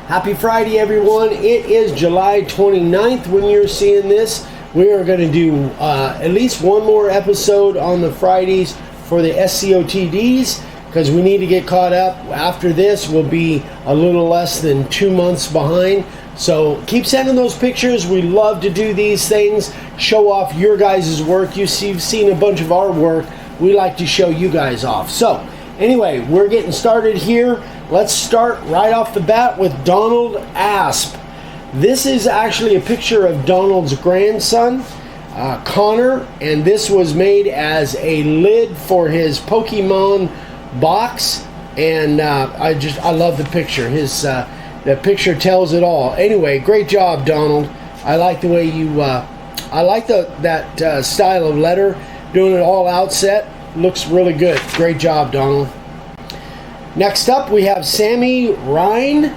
Happy Friday, everyone. It is July 29th when you're seeing this. We are going to do at least one more episode on the Fridays for the SCOTDs because we need to get caught up. After this, we'll be a little less than 2 months behind. So keep sending those pictures. We love to do these things, show off your guys' work. You've seen a bunch of our work. We like to show you guys off. So anyway, we're getting started here. Let's start right off the bat with Donald Asp. This is actually a picture of Donald's grandson, Connor, and this was made as a lid for his Pokemon box. And I love the picture. The picture tells it all. Anyway, great job, Donald. I like the way you, I like that style of letter, doing it all outset. Looks really good. Great job, Donald. Next up, we have Sami Rinne.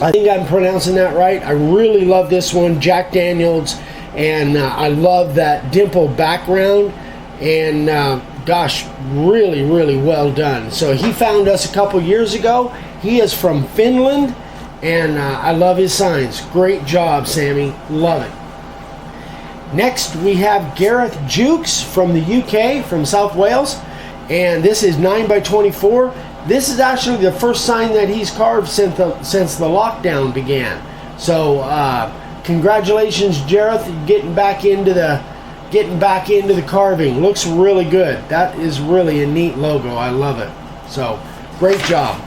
I think I'm pronouncing that right. I really love this one, Jack Daniels, and I love that dimple background, and gosh, really, really well done. So he found us a couple years ago. He is from Finland, and I love his signs. Great job, Sammy. Love it. Next, we have Gareth Jukes from the UK, from South Wales, and this is 9x24. This is actually the first sign that he's carved since the lockdown began. So congratulations, Gareth, getting back into the carving. Looks really good. That is really a neat logo. I love it. So great job.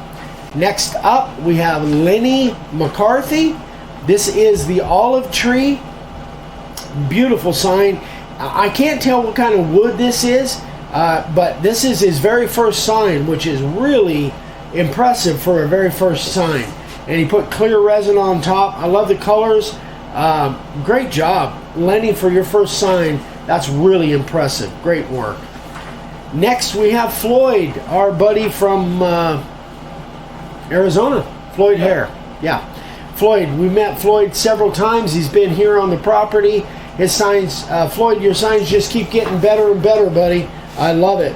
Next up, we have Lenny McCarthy. This is the olive tree. Beautiful sign. I can't tell what kind of wood this is. But this is his very first sign, which is really impressive for a very first sign. And he put clear resin on top. I love the colors. Great job, Lenny, for your first sign. That's really impressive. Great work. Next, we have Floyd, our buddy from Arizona, Floyd Hare. Yeah, Floyd. We met Floyd several times. He's been here on the property. His signs, Floyd, your signs just keep getting better and better, buddy. I love it.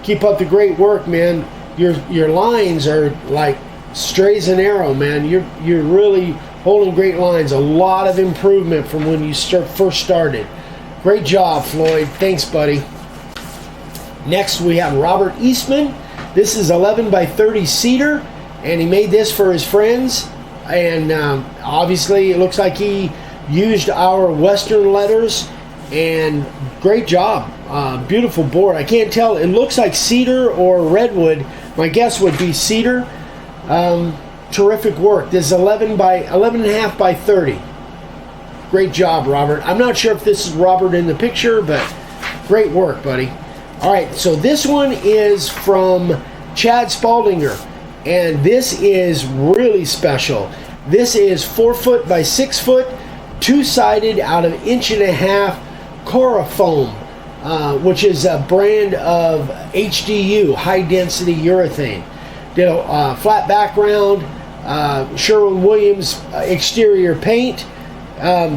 Keep up the great work, man. Your lines are like straight as an arrow, man. You're really holding great lines. A lot of improvement from when you first started. Great job, Floyd. Thanks, buddy. Next, we have Robert Eastman. This is 11x30 cedar, and he made this for his friends. And obviously, it looks like he used our Western letters. And great job. Beautiful board. I can't tell. It looks like cedar or redwood. My guess would be cedar. Terrific work. This is 11.5 by 30. Great job, Robert. I'm not sure if this is Robert in the picture, but great work, buddy. All right, so this one is from Chad Spallinger, and this is really special. This is 4 foot by 6 foot, two-sided out of 1.5 inch Cora foam, which is a brand of HDU, high density urethane. Did a flat background, Sherwin-Williams exterior paint.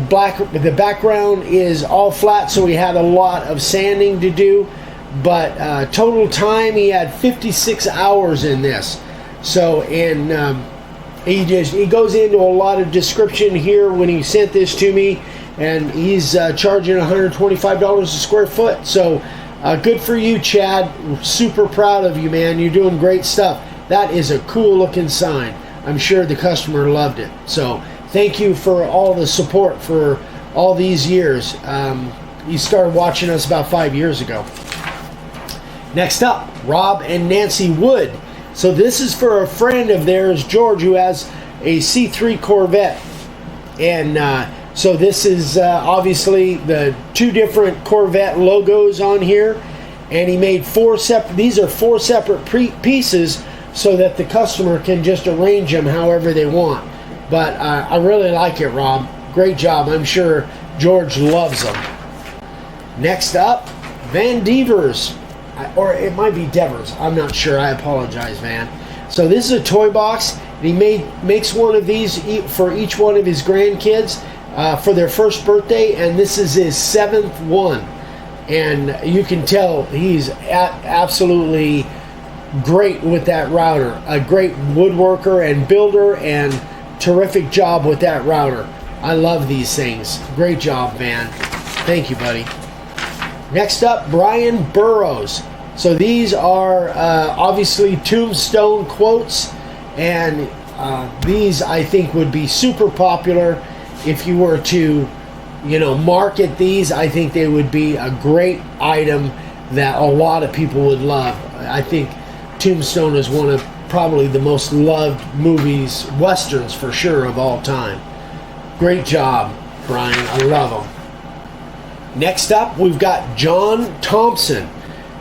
Black. The background is all flat, so we had a lot of sanding to do. But total time, he had 56 hours in this. So, and he goes into a lot of description here when he sent this to me. And he's charging $125 a square foot. So good for you, Chad. Super proud of you, man. You're doing great stuff. That is a cool looking sign. I'm sure the customer loved it. So thank you for all the support for all these years. You started watching us about 5 years ago. Next up, Rob and Nancy Wood. So this is for a friend of theirs, George, who has a C3 Corvette. And so this is obviously the two different Corvette logos on here, and he made these are four separate pieces so that the customer can just arrange them however they want. But I really like it, Rob. Great job. I'm sure George loves them. Next up, Van Devers, or it might be Devers. I'm not sure. I apologize, Van. So this is a toy box. He makes one of these for each one of his grandkids. For their first birthday, and this is his 7th one. And you can tell he's absolutely great with that router. A great woodworker and builder, and terrific job with that router. I love these things. Great job, man. Thank you, buddy. Next up, Brian Burrows. So these are obviously tombstone quotes, and these I think would be super popular if you were to, market these. I think they would be a great item that a lot of people would love. I think Tombstone is one of probably the most loved movies, westerns for sure, of all time. Great job, Brian. I love them. Next up, we've got John Thompson.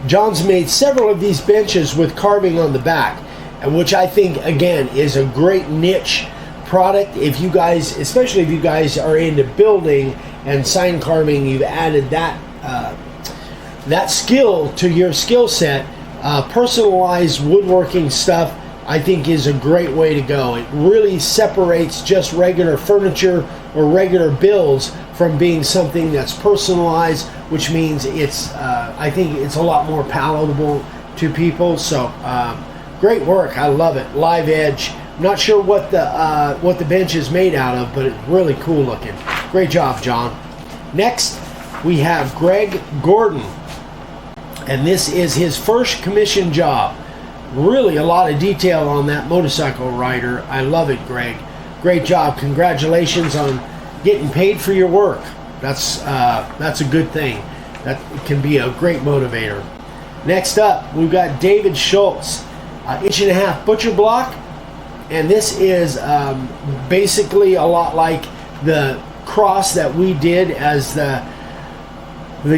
John's made several of these benches with carving on the back, which I think, again, is a great niche product. If you guys, especially if you guys are into building and sign carving, you've added that that skill to your skill set. Personalized woodworking stuff, I think, is a great way to go. It really separates just regular furniture or regular builds from being something that's personalized, which means it's I think it's a lot more palatable to people. So great work. I love it. Live edge. I'm not sure what the bench is made out of, but it's really cool looking. Great job, John. Next, we have Greg Gordon, and this is his first commission job. Really a lot of detail on that motorcycle rider. I love it, Greg. Great job. Congratulations on getting paid for your work. That's a good thing. That can be a great motivator. Next up, we've got David Schultz, 1.5" butcher block, and this is basically a lot like the cross that we did as the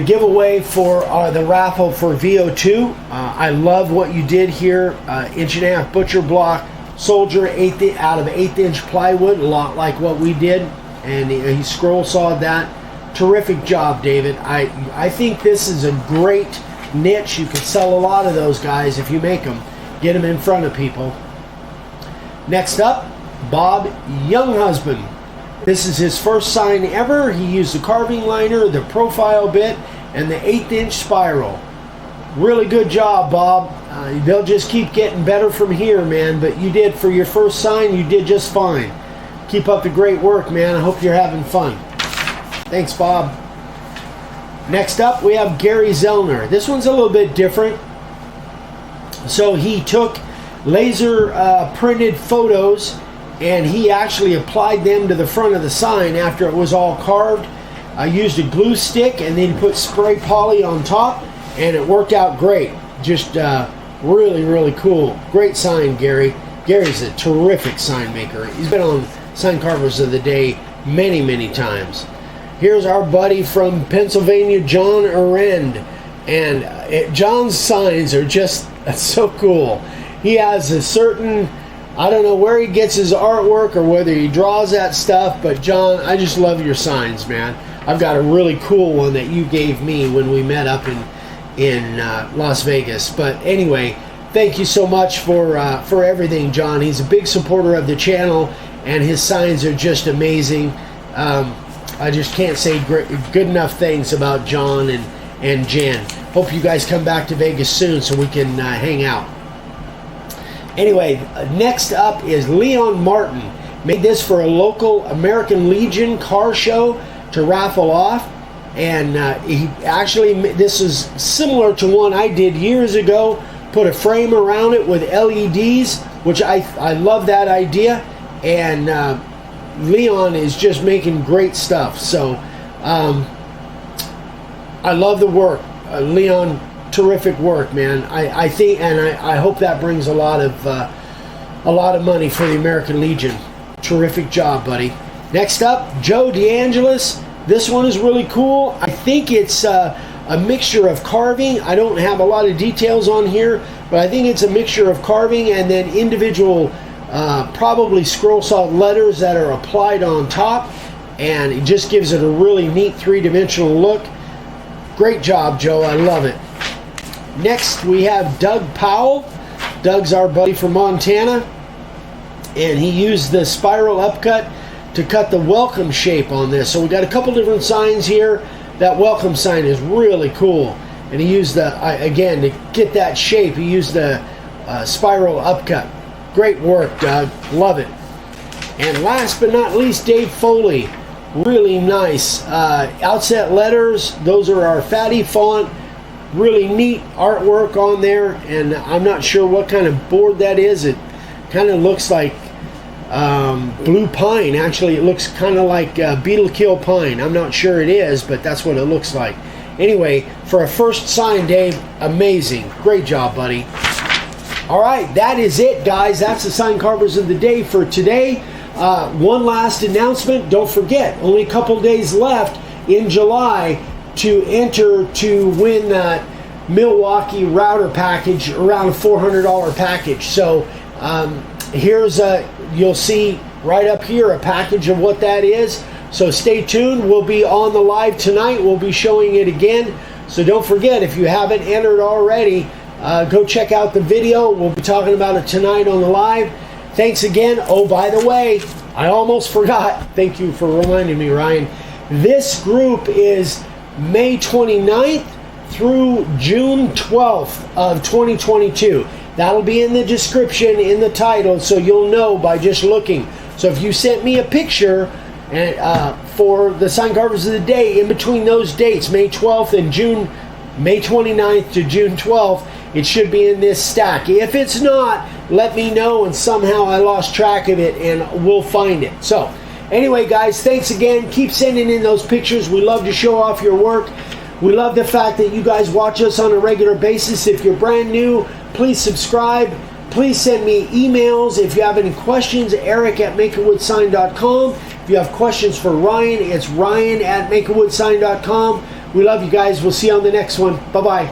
giveaway for the raffle for VO2. I love what you did here. 1.5" butcher block, soldier out of 1/8" plywood, a lot like what we did, and he scroll sawed that. Terrific job, David. I think this is a great niche. You could sell a lot of those guys if you make them. Get them in front of people. Next up, Bob Younghusband. This is his first sign ever. He used the carving liner, the profile bit, and the 1/8" spiral. Really good job, Bob. They'll just keep getting better from here, man. But you did, for your first sign, you did just fine. Keep up the great work, man. I hope you're having fun. Thanks, Bob. Next up, we have Gary Zellner. This one's a little bit different. So he took laser printed photos, and he actually applied them to the front of the sign after it was all carved. I used a glue stick and then put spray poly on top, and it worked out great. Just really, really cool. Great sign, Gary. Gary's a terrific sign maker. He's been on Sign Carvers of the Day many, many times. Here's our buddy from Pennsylvania, John Arend. And John's signs are just so cool. He has a certain, I don't know where he gets his artwork or whether he draws that stuff, but John, I just love your signs, man. I've got a really cool one that you gave me when we met up in Las Vegas. But anyway, thank you so much for everything, John. He's a big supporter of the channel, and his signs are just amazing. I just can't say good enough things about John and Jen. Hope you guys come back to Vegas soon so we can hang out. Anyway, next up is Leon Martin. Made this for a local American Legion car show to raffle off. And he actually, this is similar to one I did years ago. Put a frame around it with LEDs, which I love that idea. And Leon is just making great stuff. So I love the work. Leon, terrific work, man. I think, and I hope that brings a lot of money for the American Legion. Terrific job, buddy. Next up, Joe DeAngelis. This one is really cool. I think it's a mixture of carving. I don't have a lot of details on here, but I think it's a mixture of carving and then individual, probably scroll sawed letters that are applied on top, and it just gives it a really neat three-dimensional look. Great job, Joe. I love it. Next, we have Doug Powell. Doug's our buddy from Montana, and he used the spiral upcut to cut the welcome shape on this. So we got a couple different signs here. That welcome sign is really cool, and he used again, to get that shape, he used the spiral upcut. Great work, Doug. Love it. And last but not least, Dave Foley. Really nice. Outset letters. Those are our fatty font. Really neat artwork on there. And I'm not sure what kind of board that is. It kind of looks like blue pine. Actually, it looks kind of like beetle kill pine. I'm not sure it is, but that's what it looks like. Anyway, for a first sign, Dave, amazing. Great job, buddy. All right, that is it, guys. That's the sign carvers of the day for today. One last announcement. Don't forget, only a couple days left in July to enter to win that Milwaukee router package, around a $400 package. So here's you'll see right up here a package of what that is. So stay tuned. We'll be on the live tonight. We'll be showing it again. So don't forget, if you haven't entered already, go check out the video. We'll be talking about it tonight on the live. Thanks again. Oh, by the way, I almost forgot. Thank you for reminding me, Ryan. This group is May 29th through June 12th of 2022. That'll be in the description, in the title, so you'll know by just looking. So if you sent me a picture for the sign carvers of the day in between those dates, May 12th and May 29th to June 12th, it should be in this stack. If it's not, let me know, and somehow I lost track of it, and we'll find it. So anyway, guys, thanks again. Keep sending in those pictures. We love to show off your work. We love the fact that you guys watch us on a regular basis. If you're brand new, please subscribe. Please send me emails. If you have any questions, eric@makeitwoodsign.com. If you have questions for Ryan, it's ryan@makeitwoodsign.com. We love you guys. We'll see you on the next one. Bye-bye.